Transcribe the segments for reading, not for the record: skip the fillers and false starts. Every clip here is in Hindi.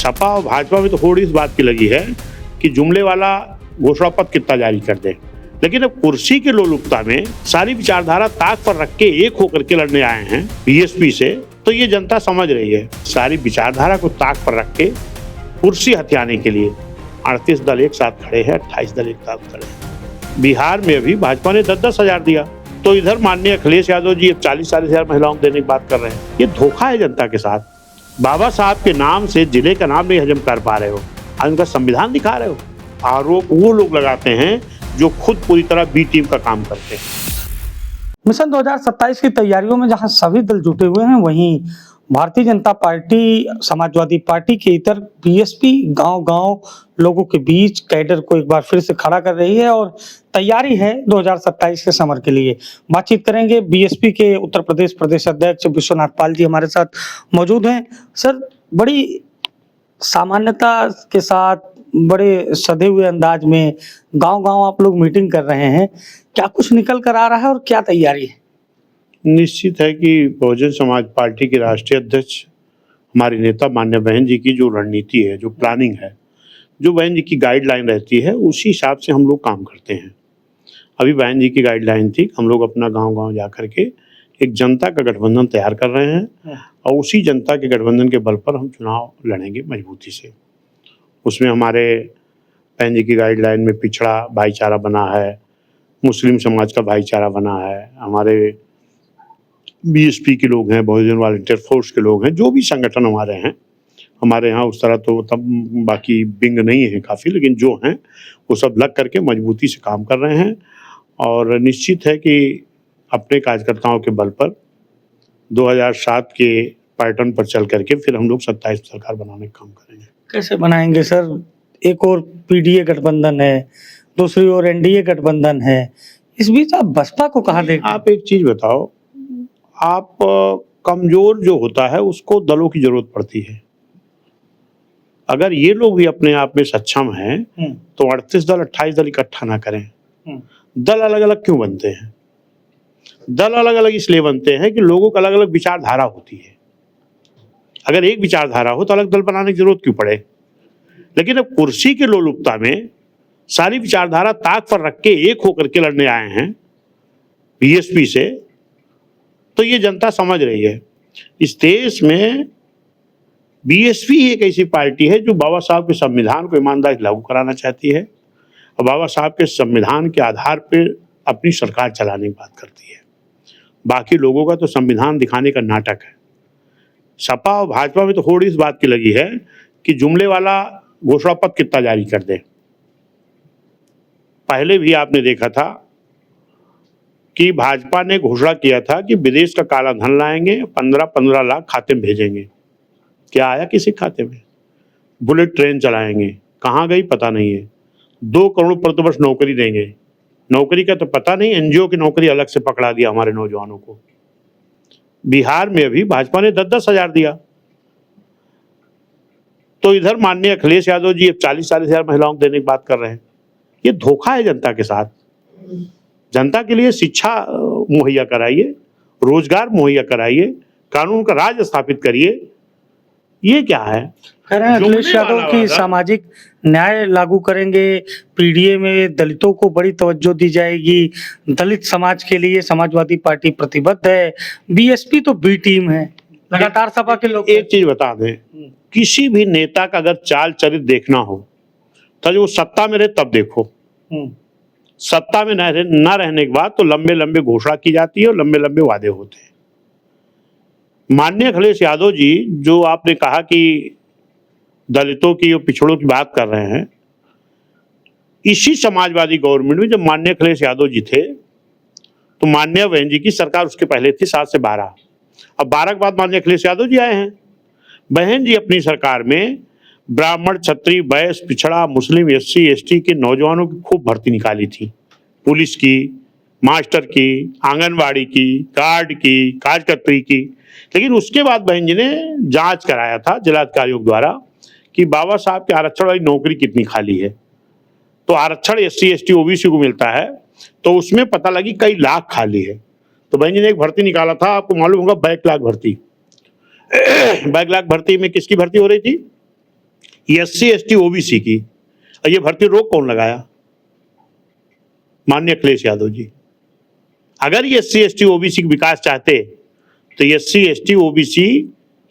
सपा और भाजपा में तो होड़ इस बात की लगी है कि जुमले वाला घोषणा पत्र कितना जारी कर दे, लेकिन अब कुर्सी के लोलुपता में सारी विचारधारा ताक पर रख के एक होकर के लड़ने आए हैं बीएसपी से, तो ये जनता समझ रही है। सारी विचारधारा को ताक पर रख के कुर्सी हथियाने के लिए 38 दल एक साथ खड़े हैं, 28 दल एक साथ खड़े हैं। बिहार में अभी भाजपा ने 10-10 हजार दिया, तो इधर माननीय अखिलेश यादव जी 40-40 हजार महिलाओं को देने की बात कर रहे हैं। ये धोखा है जनता के साथ। बाबा साहब के नाम से जिले का नाम नहीं हजम कर पा रहे हो, उनका संविधान दिखा रहे हो। आरोप वो लोग लगाते हैं जो खुद पूरी तरह बी टीम का काम करते हैं। मिशन 2027 की तैयारियों में जहां सभी दल जुटे हुए हैं, वहीं भारतीय जनता पार्टी, समाजवादी पार्टी के इतर बीएसपी गांव-गांव लोगों के बीच कैडर को एक बार फिर से खड़ा कर रही है और तैयारी है 2027 के समर के लिए। बातचीत करेंगे। बीएसपी के उत्तर प्रदेश प्रदेश अध्यक्ष विश्वनाथ पाल जी हमारे साथ मौजूद हैं। सर, बड़ी सामान्यता के साथ, बड़े सधे हुए अंदाज में गांव-गांव आप लोग मीटिंग कर रहे हैं, क्या कुछ निकल कर आ रहा है और क्या तैयारी है? निश्चित है कि बहुजन समाज पार्टी के राष्ट्रीय अध्यक्ष हमारे नेता माननीय बहन जी की जो रणनीति है, जो प्लानिंग है, जो बहन जी की गाइडलाइन रहती है, उसी हिसाब से हम लोग काम करते हैं। अभी बहन जी की गाइडलाइन थी, हम लोग अपना गांव-गांव जा करके एक जनता का गठबंधन तैयार कर रहे हैं और उसी जनता के गठबंधन के बल पर हम चुनाव लड़ेंगे मजबूती से। उसमें हमारे बहन जी की गाइडलाइन में पिछड़ा भाईचारा बना है, मुस्लिम समाज का भाईचारा बना है, हमारे बीएसपी के लोग हैं, बहुजन वॉलंटियर फोर्स के लोग हैं, जो भी संगठन हमारे हैं। हमारे यहाँ उस तरह तो तब बाकी विंग नहीं है काफ़ी, लेकिन जो हैं वो सब लग करके मजबूती से काम कर रहे हैं और निश्चित है कि अपने कार्यकर्ताओं के बल पर 2007 के पैटर्न पर चल करके फिर हम लोग 27 सरकार बनाने का काम करेंगे। कैसे बनाएंगे सर? एक और पीडीए गठबंधन है, दूसरी ओर एनडीए गठबंधन है, इस बीच आप बसपा को कहाँ देखते हैं? आप एक चीज बताओ, आप कमजोर जो होता है उसको दलों की जरूरत पड़ती है। अगर ये लोग भी अपने आप में सक्षम हैं तो 38 दल 28 दल इकट्ठा ना करें। दल अलग अलग क्यों बनते हैं? दल अलग अलग इसलिए बनते हैं कि लोगों को अलग अलग विचारधारा होती है। अगर एक विचारधारा हो तो अलग दल बनाने की जरूरत क्यों पड़े? लेकिन अब कुर्सी के लोलुपता में सारी विचारधारा ताक पर रख के एक होकर के लड़ने आए हैं बीएसपी से, तो ये जनता समझ रही है। इस देश में बीएसपी एक ऐसी पार्टी है जो बाबा साहब के संविधान को ईमानदारी लागू कराना चाहती है और बाबा साहब के संविधान के आधार पर अपनी सरकार चलाने की बात करती है। बाकी लोगों का तो संविधान दिखाने का नाटक है। सपा और भाजपा में तो होड़ इस बात की लगी है कि जुमले वाला घोषणा पत्र कितना जारी कर दे। पहले भी आपने देखा था कि भाजपा ने घोषणा किया था कि विदेश का काला धन लाएंगे, 15-15 लाख खाते में भेजेंगे। क्या आया किसी खाते में? बुलेट ट्रेन चलाएंगे, कहाँ गई पता नहीं है। 2 करोड़ प्रतिवर्ष नौकरी देंगे, नौकरी का तो पता नहीं, एनजीओ की नौकरी अलग से पकड़ा दिया हमारे नौजवानों को। बिहार में अभी भाजपा ने 10-10 हजार दिया, तो इधर माननीय अखिलेश यादव जी 40-40 हजार महिलाओं को देने की बात कर रहे हैं। ये धोखा है जनता के साथ। जनता के लिए शिक्षा मुहैया कराइए, रोजगार मुहैया कराइए, कानून का राज स्थापित करिए। ये क्या है? कह रहे हैं अखिलेश यादव की सामाजिक न्याय लागू करेंगे, पीडीए में दलितों को बड़ी तवज्जो दी जाएगी, दलित समाज के लिए समाजवादी पार्टी प्रतिबद्ध है, बीएसपी तो बी टीम है। लगातार सपा के लोग एक चीज बता दें, किसी भी नेता का अगर चाल चरित्र देखना हो तो जो सत्ता में रहे तब देखो। सत्ता में न रहने के बाद तो लंबे लंबे घोषणा की जाती है और लंबे लंबे वादे होते हैं। माननीय अखिलेश यादव जी, जो आपने कहा कि दलितों की और पिछड़ों की बात कर रहे हैं, इसी समाजवादी गवर्नमेंट में जब माननीय अखिलेश यादव जी थे तो माननीय बहन जी की सरकार उसके पहले थी 7 से 12। अब 12 के बाद माननीय अखिलेश यादव जी आए हैं। बहन जी अपनी सरकार में ब्राह्मण, क्षत्रिय, वैश्य, पिछड़ा, मुस्लिम, एससी, एसटी के नौजवानों की खूब भर्ती निकाली थी। पुलिस की, मास्टर की, आंगनबाड़ी की, गार्ड की, कार्यकर्त्री की। लेकिन उसके बाद बहन जी ने जांच कराया था जिलाधिकारियों द्वारा कि बाबा साहब के आरक्षण वाली नौकरी कितनी खाली है। तो आरक्षण एससी, एसटी, ओबीसी को मिलता है, तो उसमें पता लगी कई लाख खाली है। तो बहन जी ने एक भर्ती निकाला था, आपको मालूम होगा, बैकलॉग भर्ती। बैकलॉग भर्ती में किसकी भर्ती हो रही थी? SC ST OBC की, और ये भर्ती रोक कौन लगाया? माननीय अखिलेश यादव जी। अगर ये SC ST OBC की विकास चाहते तो SC ST OBC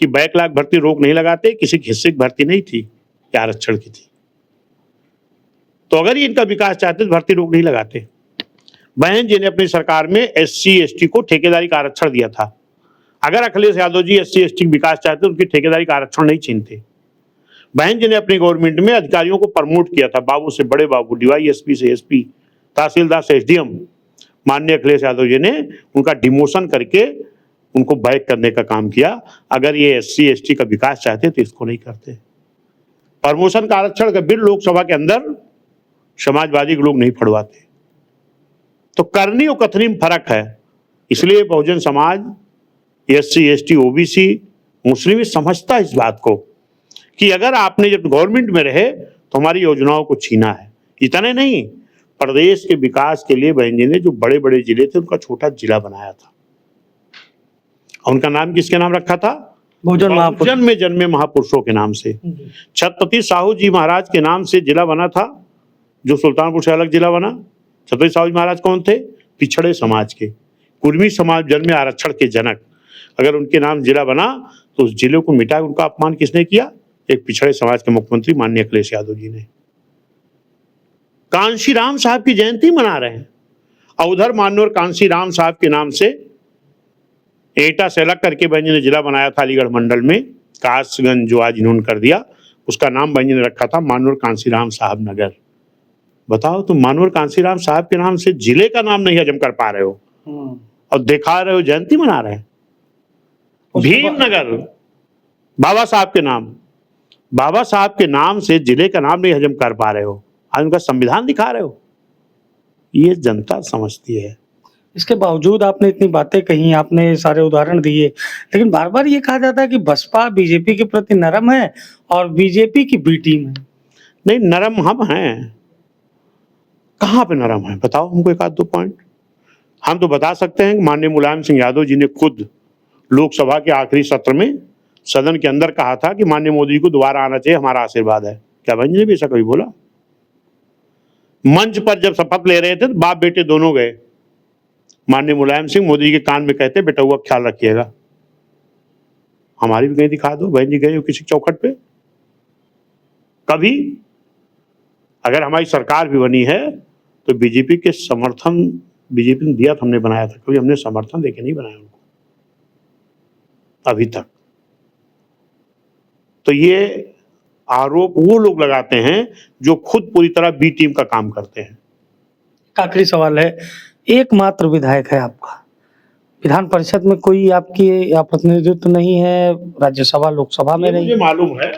की बैकलॉग भर्ती रोक नहीं लगाते, किसी हिस्से की भर्ती नहीं थी, ये आरक्षण की थी। तो अगर ये इनका विकास चाहते तो भर्ती रोक नहीं लगाते। बहन जी ने अपनी सरकार में SC ST को ठेकेदारी का आरक्षण दिया था। अगर अखिलेश यादव जी SC ST विकास चाहते उनकी ठेकेदारी का आरक्षण नहीं छीनते। बहन जी ने अपनी गवर्नमेंट में अधिकारियों को प्रमोट किया था, बाबू से बड़े बाबू, DYSP से SP, तहसीलदार से SDM। माननीय अखिलेश यादव जी ने उनका डिमोशन करके उनको बैक करने का काम किया। अगर ये SC ST का विकास चाहते तो इसको नहीं करते। प्रमोशन का आरक्षण का बिल लोकसभा के अंदर समाजवादी के लोग नहीं फड़वाते। तो करनी और कथनी में फर्क है। इसलिए Bahujan Samaj, SC ST OBC, मुस्लिम समझता है इस बात को कि अगर आपने जब गवर्नमेंट में रहे तो हमारी योजनाओं को छीना है। इतने नहीं, प्रदेश के विकास के लिए बहन जी ने जो बड़े बड़े जिले थे उनका छोटा जिला बनाया था। उनका नाम किसके नाम रखा था? बहुजन में जन्मे महापुरुषों के नाम से। छत्रपति साहू जी महाराज के नाम से जिला बना था, जो सुल्तानपुर से अलग जिला बना। छत्रपति साहू जी महाराज कौन थे? पिछड़े समाज के, कुर्मी समाज जन्मे आरक्षण के जनक। अगर उनके नाम जिला बना तो उस जिले को मिटा, उनका अपमान किसने किया? एक पिछड़े समाज के मुख्यमंत्री माननीय अखिलेश यादव जी ने। कांशीराम साहब की जयंती मना रहे हैं और उधर माननीय कांशीराम साहब के नाम से एटा से अलग करके बहन जी ने जिला बनाया था अलीगढ़ मंडल में, कासगंज, जो आज इन्होंने कर दिया, उसका नाम बहन जी ने रखा था माननीय कांशीराम साहब नगर। बताओ, तुम माननीय कांशीराम साहब के नाम से जिले का नाम नहीं हजम कर पा रहे हो और दिखा रहे हो जयंती मना रहे हैं। भीमनगर, बाबा साहब के नाम, बाबा साहब के नाम से जिले का नाम नहीं हजम कर पा रहे हो, आज उनका संविधान दिखा रहे हो। ये जनता समझती है। इसके बावजूद आपने इतनी बातें कही, आपने सारे उदाहरण दिए, लेकिन बार बार ये कहा जाता है कि बसपा बीजेपी के प्रति नरम है और बीजेपी की बी टीम है। नहीं, नरम हम हैं। कहाँ पे नरम है? बताओ हमको एक आध दो पॉइंट। हम तो बता सकते हैं कि माननीय मुलायम सिंह यादव जी ने खुद लोकसभा के आखिरी सत्र में सदन के अंदर कहा था कि माननीय मोदी को दोबारा आना चाहिए, हमारा आशीर्वाद है। क्या बहन जी ने भी ऐसा कभी बोला? मंच पर जब शपथ ले रहे थे तो बाप बेटे दोनों गए। माननीय मुलायम सिंह मोदी के कान में कहते, बेटा हुआ ख्याल रखिएगा। हमारी भी कहीं दिखा दो, बहन जी गए हो किसी चौखट पे कभी? अगर हमारी सरकार भी बनी है तो बीजेपी के समर्थन बीजेपी ने दिया था, हमने बनाया था, कभी हमने समर्थन देके नहीं बनाया उनको अभी तक। तो ये आरोप वो लोग लगाते हैं जो खुद पूरी तरह बी टीम का काम करते हैं। आखिरी सवाल है, एकमात्र विधायक है आपका, विधान परिषद में कोई आपकी प्रतिनिधित्व नहीं है, राज्यसभा लोकसभा में नहीं? मुझे मालूम है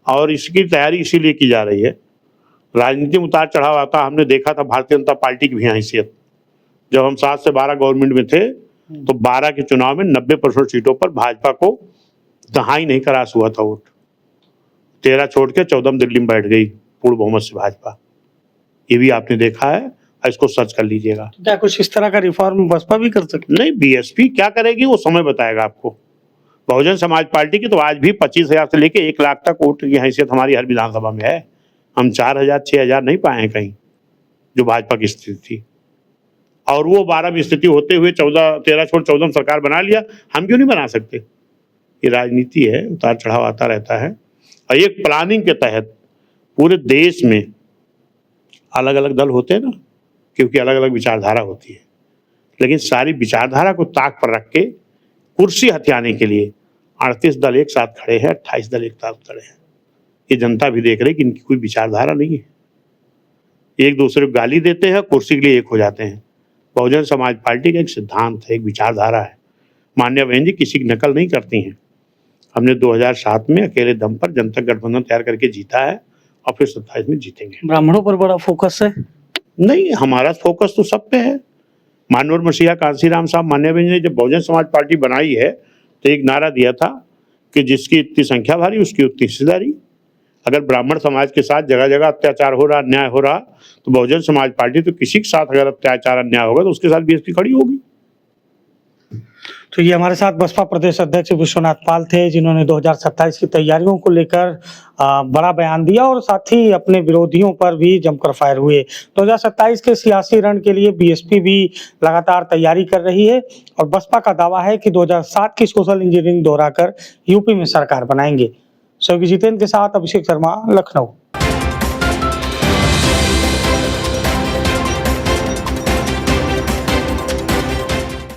और इसकी तैयारी इसीलिए की जा रही है। राजनीति में उतार चढ़ाव आता, हमने देखा था भारतीय जनता पार्टी की भी हैसियत। जब हम 7 से 12 गवर्नमेंट में थे तो 12 के चुनाव में 90% सीटों पर भाजपा को दहाई नहीं क्रॉस हुआ था वोट। 13 छोड़ के 14 दिल्ली में बैठ गई पूर्ण बहुमत से भाजपा। ये भी आपने देखा है, इसको सर्च कर लीजिएगा। क्या कुछ इस तरह का रिफॉर्म बसपा भी कर सकती? नहीं, BSP क्या करेगी वो समय बताएगा आपको। बहुजन समाज पार्टी की तो आज भी 25,000 से लेके 1 लाख तक वोट की हैसियत हमारी हर विधानसभा में है। हम 4,000 6,000 नहीं पाए हैं कहीं, जो भाजपा की स्थिति थी। और वो 12 में स्थिति होते हुए 13 छोड़ 14 सरकार बना लिया, हम क्यों नहीं बना सकते? ये राजनीति है, उतार चढ़ाव आता रहता है। और एक प्लानिंग के तहत पूरे देश में अलग अलग दल होते हैं ना, क्योंकि अलग अलग विचारधारा होती है, लेकिन सारी विचारधारा को ताक पर रख के कुर्सी हथियाने के लिए 38 दल एक साथ खड़े हैं, 28 दल एक साथ खड़े हैं। ये जनता भी देख रही है कि इनकी कोई विचारधारा नहीं है। एक दूसरे को गाली देते हैं, कुर्सी के लिए एक हो जाते हैं। बहुजन समाज पार्टी का एक सिद्धांत है, एक विचारधारा है। माननीय बहन जी किसी की नकल नहीं करती हैं। हमने 2007 में अकेले दम पर जनता गठबंधन तैयार करके जीता है और फिर 27 में जीतेंगे। ब्राह्मणों पर बड़ा फोकस है? नहीं, हमारा फोकस तो सब पे है। माननीय मसीहा कांशीराम साहब मान्य बहन ने जब बहुजन समाज पार्टी बनाई है तो एक नारा दिया था कि जिसकी इतनी संख्या भारी उसकी उतनी हिस्सेदारी। अगर ब्राह्मण समाज के साथ जगह जगह अत्याचार हो रहा, अन्याय हो रहा, तो बहुजन समाज पार्टी तो किसी के साथ अगर अत्याचार अन्याय होगा तो उसके साथ BSP खड़ी होगी। तो ये हमारे साथ बसपा प्रदेश अध्यक्ष विश्वनाथ पाल थे, जिन्होंने 2027 की तैयारियों को लेकर बड़ा बयान दिया और साथ ही अपने विरोधियों पर भी जमकर फायर हुए। 2027 के सियासी रण के लिए बीएसपी भी लगातार तैयारी कर रही है और बसपा का दावा है कि 2007 की सोशल इंजीनियरिंग दोहराकर यूपी में सरकार बनाएंगे। सहयोगी जितेंद्र के साथ अभिषेक शर्मा, लखनऊ।